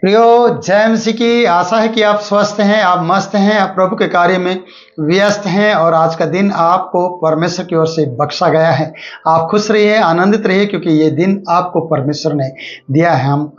प्रियो, जय मसीह की। आशा है कि आप स्वस्थ हैं, आप मस्त हैं, आप प्रभु के कार्य में व्यस्त हैं और आज का दिन आपको परमेश्वर की ओर से बख्शा गया है। आप खुश रहिए, आनंदित रहिए, क्योंकि ये दिन आपको परमेश्वर ने दिया है। हम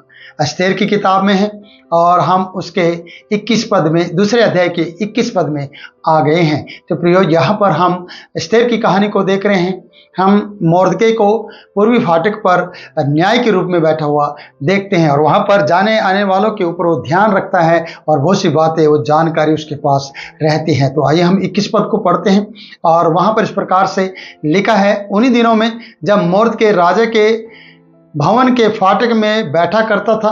एस्तेर की किताब में हैं और हम उसके 21 पद में, दूसरे अध्याय के 21 पद में आ गए हैं। तो प्रियो, यहाँ पर हम एस्तेर की कहानी को देख रहे हैं। हम मोर्दके को पूर्वी फाटक पर न्याय के रूप में बैठा हुआ देखते हैं और वहाँ पर जाने आने वालों के ऊपर वो ध्यान रखता है और बहुत सी बातें, वो जानकारी उसके पास रहती है। तो आइए हम 21 पद को पढ़ते हैं और वहाँ पर इस प्रकार से लिखा है, उन्हीं दिनों में जब मोर्दके राजा के भवन के फाटक में बैठा करता था,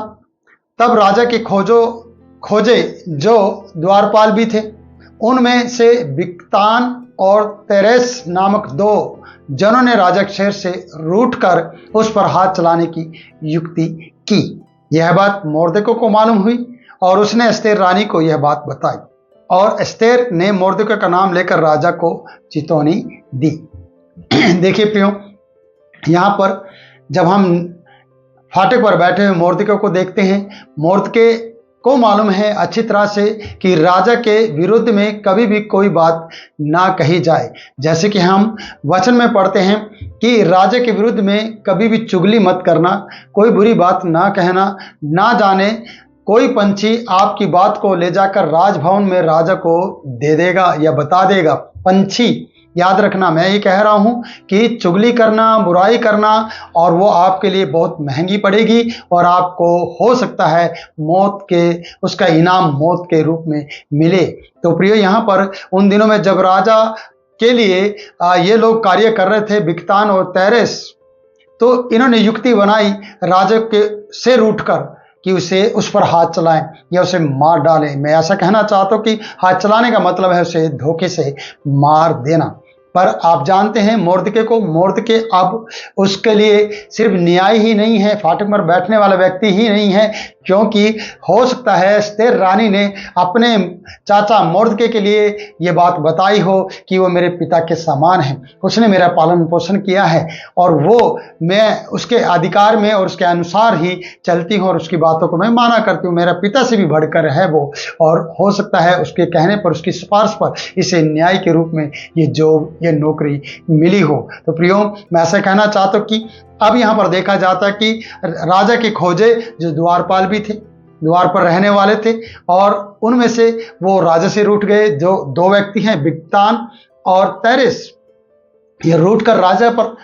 तब राजा के खोजे जो द्वारपाल भी थे, उनमें से बिक्तान और तेरेस नामक दो जनों ने राजा के शहर से रूठकर उस पर हाथ चलाने की युक्ति की। यह बात मोर्दके को मालूम हुई और उसने एस्तेर रानी को यह बात बताई और एस्तेर ने मोर्दके का नाम लेकर राजा को चेतावनी दी। देखिए प्रियो, यहाँ पर जब हम फाटक पर बैठे हुए मोर्दके को देखते हैं, मोर्दके को मालूम है अच्छी तरह से कि राजा के विरुद्ध में कभी भी कोई बात ना कही जाए। जैसे कि हम वचन में पढ़ते हैं कि राजा के विरुद्ध में कभी भी चुगली मत करना, कोई बुरी बात ना कहना। ना जाने कोई पंछी आपकी बात को ले जाकर राजभवन में राजा को दे देगा या बता देगा। पंछी, याद रखना, मैं ये कह रहा हूँ कि चुगली करना, बुराई करना, और वो आपके लिए बहुत महंगी पड़ेगी और आपको हो सकता है उसका इनाम मौत के रूप में मिले। तो प्रियो, यहाँ पर उन दिनों में जब राजा के लिए ये लोग कार्य कर रहे थे, बिक्तान और तेरेस, तो इन्होंने युक्ति बनाई राजा के से रूठकर कि उस पर हाथ चलाएं या उसे मार डालें। मैं ऐसा कहना चाहता हूं कि हाथ चलाने का मतलब है उसे धोखे से मार देना। पर आप जानते हैं मोर्दके अब उसके लिए सिर्फ न्याय ही नहीं है, फाटक पर बैठने वाला व्यक्ति ही नहीं है, क्योंकि हो सकता है एस्तेर रानी ने अपने चाचा मोर्दके के लिए ये बात बताई हो कि वो मेरे पिता के समान है, उसने मेरा पालन पोषण किया है और मैं उसके अधिकार में और उसके अनुसार ही चलती हूँ और उसकी बातों को मैं माना करती हूँ। मेरा पिता से भी बढ़कर है वो, और हो सकता है उसके कहने पर, उसकी सिफारिश पर इसे न्याय के रूप में ये नौकरी मिली हो। तो प्रियो, मैं ऐसा कहना चाहता हूँ कि अब यहाँ पर देखा जाता है कि राजा के खोजे जो द्वारपाल भी थे, द्वार पर रहने वाले थे, और उनमें से वो राजा से रूठ गए। जो दो व्यक्ति हैं, बिक्तान और तेरेस, ये रूठ कर राजा पर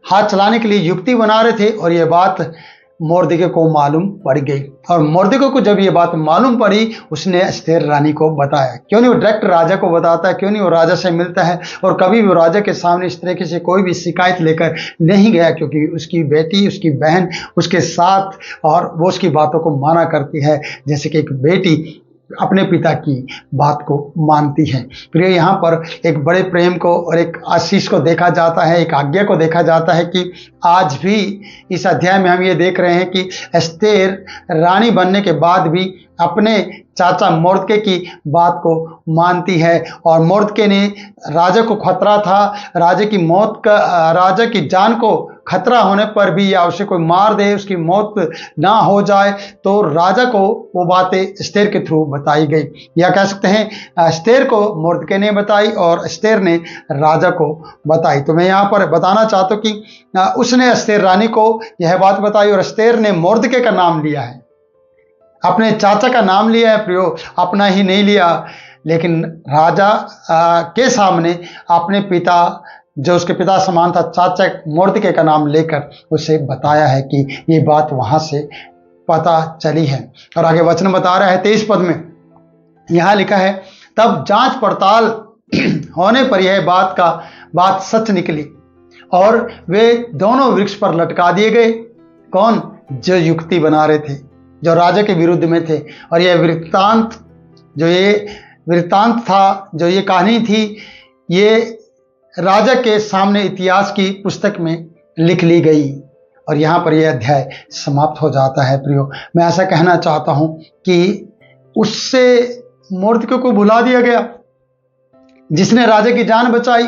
हाथ चलाने के लिए युक्ति बना रहे थे और ये बात मोर्दके को मालूम पड़ गई। और मोर्दके को जब ये बात मालूम पड़ी, उसने एस्तेर रानी को बताया। क्यों नहीं वो डायरेक्ट राजा को बताता है, क्यों नहीं वो राजा से मिलता है और कभी भी राजा के सामने इस तरीके से कोई भी शिकायत लेकर नहीं गया, क्योंकि उसकी बेटी, उसकी बहन उसके साथ, और वो उसकी बातों को माना करती है जैसे कि एक बेटी अपने पिता की बात को मानती है। फिर यहाँ पर एक बड़े प्रेम को और एक आशीष को देखा जाता है, एक आज्ञा को देखा जाता है कि आज भी इस अध्याय में हम ये देख रहे हैं कि एस्तेर रानी बनने के बाद भी अपने चाचा मोर्दके की बात को मानती है। और मोर्दके ने, राजा को खतरा था, राजा की जान को खतरा होने पर भी, या उसे कोई मार दे, उसकी मौत ना हो जाए, तो राजा को वो बातें एस्तेर के थ्रू बताई गई, या कह सकते हैं एस्तेर को मोर्दके ने बताई और एस्तेर ने राजा को बताई। तो मैं यहाँ पर बताना चाहता हूँ कि उसने एस्तेर रानी को यह बात बताई और एस्तेर ने मोर्दके का नाम लिया है, अपने चाचा का नाम लिया है प्रियो, अपना ही नहीं लिया, लेकिन राजा के सामने अपने पिता, जो उसके पिता समान था, चाचा मोर्दके का नाम लेकर उसे बताया है कि ये बात वहां से पता चली है। और आगे वचन बता रहा है 23 पद में, यहां लिखा है, तब जांच पड़ताल होने पर यह बात सच निकली और वे दोनों वृक्ष पर लटका दिए गए। कौन? जो युक्ति बना रहे थे, जो राजा के विरुद्ध में थे। और यह वृत्तांत था, जो ये कहानी थी, ये राजा के सामने इतिहास की पुस्तक में लिख ली गई और यहाँ पर यह अध्याय समाप्त हो जाता है। प्रियो, मैं ऐसा कहना चाहता हूँ कि उससे मोर्दके को भुला दिया गया जिसने राजा की जान बचाई।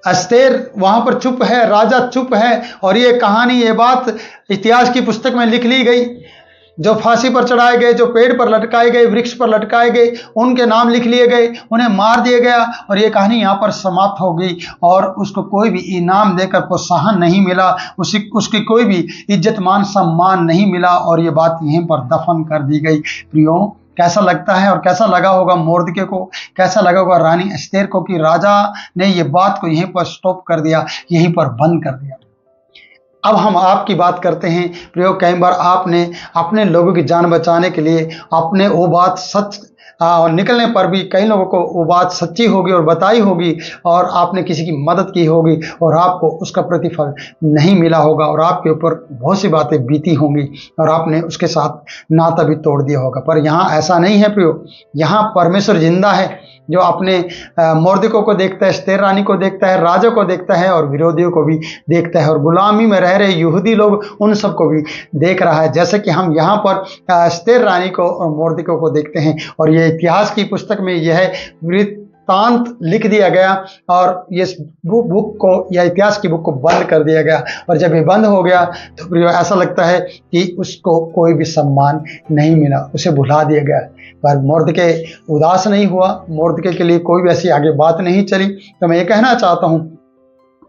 एस्तेर वहां पर चुप है, राजा चुप है, और ये कहानी, ये बात इतिहास की पुस्तक में लिख ली गई। जो फांसी पर चढ़ाए गए, जो पेड़ पर लटकाए गए, वृक्ष पर लटकाए गए, उनके नाम लिख लिए गए, उन्हें मार दिया गया और ये कहानी यहाँ पर समाप्त हो गई और उसको कोई भी इनाम देकर प्रोत्साहन नहीं मिला, उसकी कोई भी इज्जत मान सम्मान नहीं मिला और ये बात यहीं पर दफन कर दी गई। प्रियो, कैसा लगता है और कैसा लगा होगा मोर्दके को, कैसा लगा होगा रानी एस्तेर को कि राजा ने ये बात को यहीं पर स्टॉप कर दिया, यहीं पर बंद कर दिया। अब हम आपकी बात करते हैं प्रियो। कई बार आपने अपने लोगों की जान बचाने के लिए अपने वो बात सच और निकलने पर भी कई लोगों को वो बात सच्ची होगी और बताई होगी और आपने किसी की मदद की होगी और आपको उसका प्रतिफल नहीं मिला होगा और आपके ऊपर बहुत सी बातें बीती होंगी और आपने उसके साथ नाता भी तोड़ दिया होगा। पर यहाँ ऐसा नहीं है प्रियो, यहाँ परमेश्वर जिंदा है जो अपने मोर्दकों को देखता है, एस्तेर रानी को देखता है, राजा को देखता है और विरोधियों को भी देखता है और गुलामी में रह रहे यहूदी लोग उन सबको भी देख रहा है। जैसे कि हम यहाँ पर एस्तेर रानी को और मोर्दकों को देखते हैं और ये इतिहास की पुस्तक में यह वृत्तांत लिख दिया गया और ये बुक को या इतिहास की बुक को बंद कर दिया गया और जब ये बंद हो गया तो प्रियो ऐसा लगता है कि उसको कोई भी सम्मान नहीं मिला, उसे भुला दिया गया। पर मोर्दके उदास नहीं हुआ, मोर्दके के लिए कोई भी ऐसी आगे बात नहीं चली। तो मैं ये कहना चाहता हूँ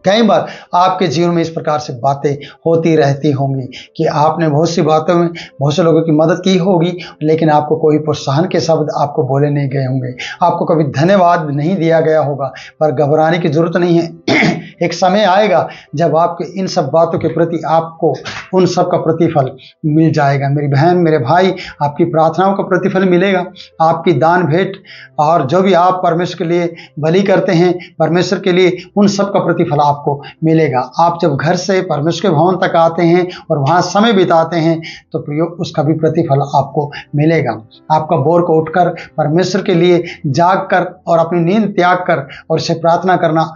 कई बार आपके जीवन में इस प्रकार से बातें होती रहती होंगी कि आपने बहुत सी बातों में बहुत से लोगों की मदद की होगी लेकिन आपको कोई प्रोत्साहन के शब्द आपको बोले नहीं गए होंगे, आपको कभी धन्यवाद नहीं दिया गया होगा। पर घबराने की जरूरत नहीं है एक समय आएगा जब आपके इन सब बातों के प्रति आपको उन सब का प्रतिफल मिल जाएगा। मेरी बहन, मेरे भाई, आपकी प्रार्थनाओं का प्रतिफल मिलेगा, आपकी दान भेंट और जो भी आप परमेश्वर के लिए बलि करते हैं परमेश्वर के लिए, उन सब का प्रतिफल आपको मिलेगा। आप जब घर से परमेश्वर के भवन तक आते हैं और वहाँ समय बिताते हैं तो प्रियो उसका भी प्रतिफल आपको मिलेगा। आपका भोर को उठकर परमेश्वर के लिए जाग कर और अपनी नींद त्याग कर और उसे प्रार्थना करना,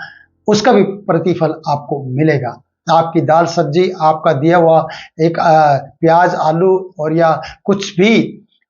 उसका भी प्रतिफल आपको मिलेगा। आपकी दाल सब्जी, आपका दिया हुआ एक प्याज आलू और या कुछ भी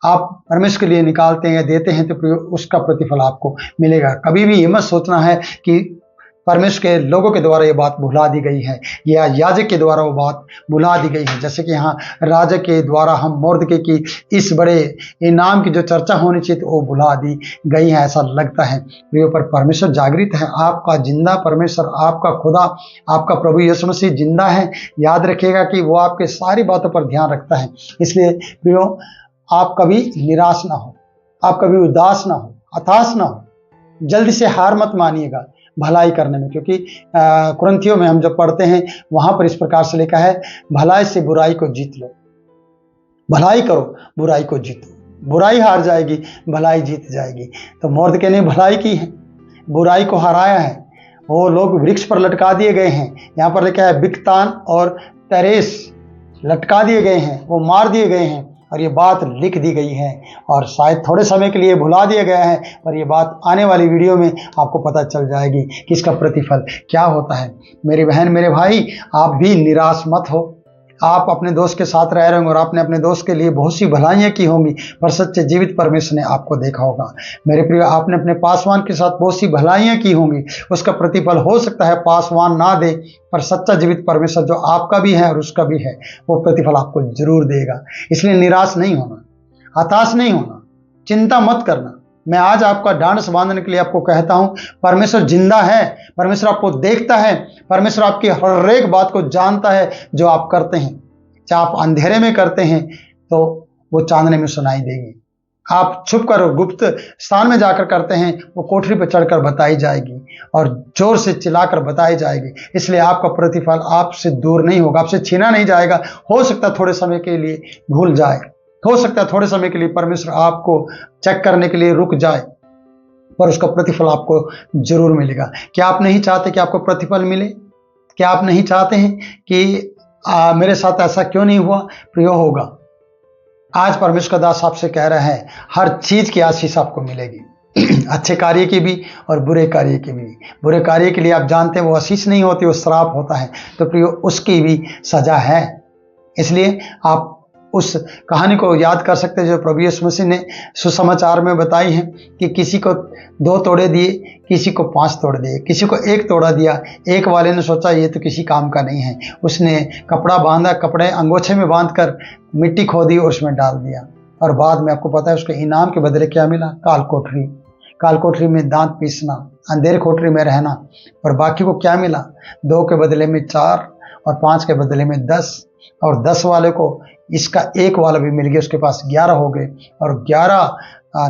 आप परमेश्वर के लिए निकालते हैं या देते हैं तो उसका प्रतिफल आपको मिलेगा। कभी भी ये मत सोचना है कि परमेश्वर के लोगों के द्वारा ये बात भुला दी गई है या याजक के द्वारा वो बात भुला दी गई है। जैसे कि यहाँ राजा के द्वारा हम मोर्दके की इस बड़े इनाम की जो चर्चा होनी चाहिए तो वो भुला दी गई है, ऐसा लगता है। प्रियो, पर परमेश्वर जागृत है, आपका जिंदा परमेश्वर, आपका खुदा, आपका प्रभु यीशु मसीह जिंदा है। याद रखिएगा कि वो आपके सारी बातों पर ध्यान रखता है। इसलिए प्रियो, आप कभी निराश ना हो, आप कभी उदास ना हो, हताश ना हो, जल्दी से हार मत मानिएगा भलाई करने में, क्योंकि कुरिन्थियों में हम जब पढ़ते हैं वहां पर इस प्रकार से लिखा है, भलाई से बुराई को जीत लो, भलाई करो बुराई को जीतो। बुराई हार जाएगी, भलाई जीत जाएगी। तो मोर्दके ने भलाई की है, बुराई को हराया है। वो लोग वृक्ष पर लटका दिए गए हैं, यहाँ पर लिखा है बिक्तान और तेरेस लटका दिए गए हैं, वो मार दिए गए हैं और ये बात लिख दी गई है और शायद थोड़े समय के लिए भुला दिया गया है, पर ये बात आने वाली वीडियो में आपको पता चल जाएगी कि इसका प्रतिफल क्या होता है। मेरी बहन, मेरे भाई, आप भी निराश मत हो। आप अपने दोस्त के साथ रह रहे होंगे और आपने अपने दोस्त के लिए बहुत सी भलाइयाँ की होंगी, पर सच्चे जीवित परमेश्वर ने आपको देखा होगा। मेरे प्रिय, आपने अपने पासवान के साथ बहुत सी भलाइयाँ की होंगी, उसका प्रतिफल हो सकता है पासवान ना दे, पर सच्चा जीवित परमेश्वर जो आपका भी है और उसका भी है, वो प्रतिफल आपको जरूर देगा। इसलिए निराश नहीं होना, हताश नहीं होना, चिंता मत करना। मैं आज आपका ढांढस बांधने के लिए आपको कहता हूं, परमेश्वर जिंदा है, परमेश्वर आपको देखता है, परमेश्वर आपकी हर एक बात को जानता है जो आप करते हैं। चाहे आप अंधेरे में करते हैं तो वो चांदने में सुनाई देगी, आप छुप कर और गुप्त स्थान में जाकर करते हैं वो कोठरी पर चढ़कर बताई जाएगी और जोर से चिल्लाकर बताई जाएगी। इसलिए आपका प्रतिफल आपसे दूर नहीं होगा, आपसे छीना नहीं जाएगा। हो सकता है थोड़े समय के लिए भूल जाए, हो सकता है थोड़े समय के लिए परमेश्वर आपको चेक करने के लिए रुक जाए, पर उसका प्रतिफल आपको जरूर मिलेगा। क्या आप नहीं चाहते कि आपको प्रतिफल मिले? क्या आप नहीं चाहते हैं कि मेरे साथ ऐसा क्यों नहीं हुआ? प्रियो, होगा। आज परमेश्वर का दास आपसे कह रहा है, हर चीज की आशीष आपको मिलेगी अच्छे कार्य की भी और बुरे कार्य की भी। बुरे कार्य के लिए आप जानते हैं वो आशीष नहीं होती, वो श्राप होता है। तो प्रियो, उसकी भी सजा है। इसलिए आप उस कहानी को याद कर सकते हैं जो प्रभु यीशु मसीह ने सुसमाचार में बताई है कि किसी को 2 तोड़े दिए, किसी को 5 तोड़ दिए, किसी को 1 तोड़ा दिया। एक वाले ने सोचा ये तो किसी काम का नहीं है, उसने कपड़ा बांधा, कपड़े अंगोछे में बांध कर मिट्टी खोदी और उसमें डाल दिया। और बाद में आपको पता है उसके इनाम के बदले क्या मिला? काल कोठरी। काल कोठरी में दांत पीसना, अंधेर कोठरी में रहना। और बाकी को क्या मिला? 2 के बदले में 4 और 5 के बदले में 10। और 10 वाले को इसका 1 वाला भी मिल गया, उसके पास 11 हो गए और 11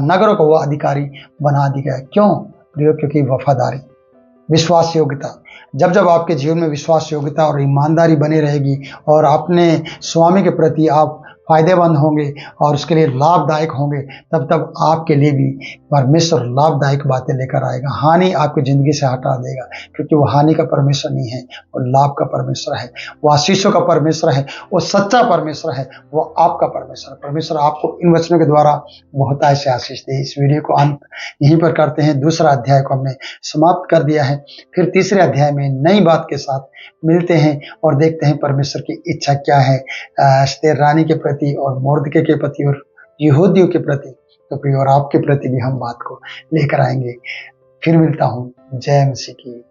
नगरों को वो अधिकारी बना दी गया। क्यों प्रियो? क्योंकि वफादारी, विश्वास योग्यता। जब जब आपके जीवन में विश्वास योग्यता और ईमानदारी बनी रहेगी और अपने स्वामी के प्रति आप फायदेमंद होंगे और उसके लिए लाभदायक होंगे, तब तब आपके लिए भी परमेश्वर लाभदायक बातें लेकर आएगा। हानि आपकी ज़िंदगी से हटा देगा, क्योंकि वो हानि का परमेश्वर नहीं है, वो लाभ का परमेश्वर है, वो आशीषों का परमेश्वर है, वो सच्चा परमेश्वर है, वो आपका परमेश्वर। परमेश्वर आपको इन वचनों के द्वारा बहुतायत से आशीष दे। इस वीडियो को अंत यहीं पर करते हैं। दूसरा अध्याय को हमने समाप्त कर दिया है। फिर तीसरे अध्याय में नई बात के साथ मिलते हैं और देखते हैं परमेश्वर की इच्छा क्या है एस्तेर रानी के प्रति और मोर्दके के प्रति और यहूदियों के प्रति, तो प्रिय और आपके प्रति भी हम बात को लेकर आएंगे। फिर मिलता हूँ। जय मसीह की।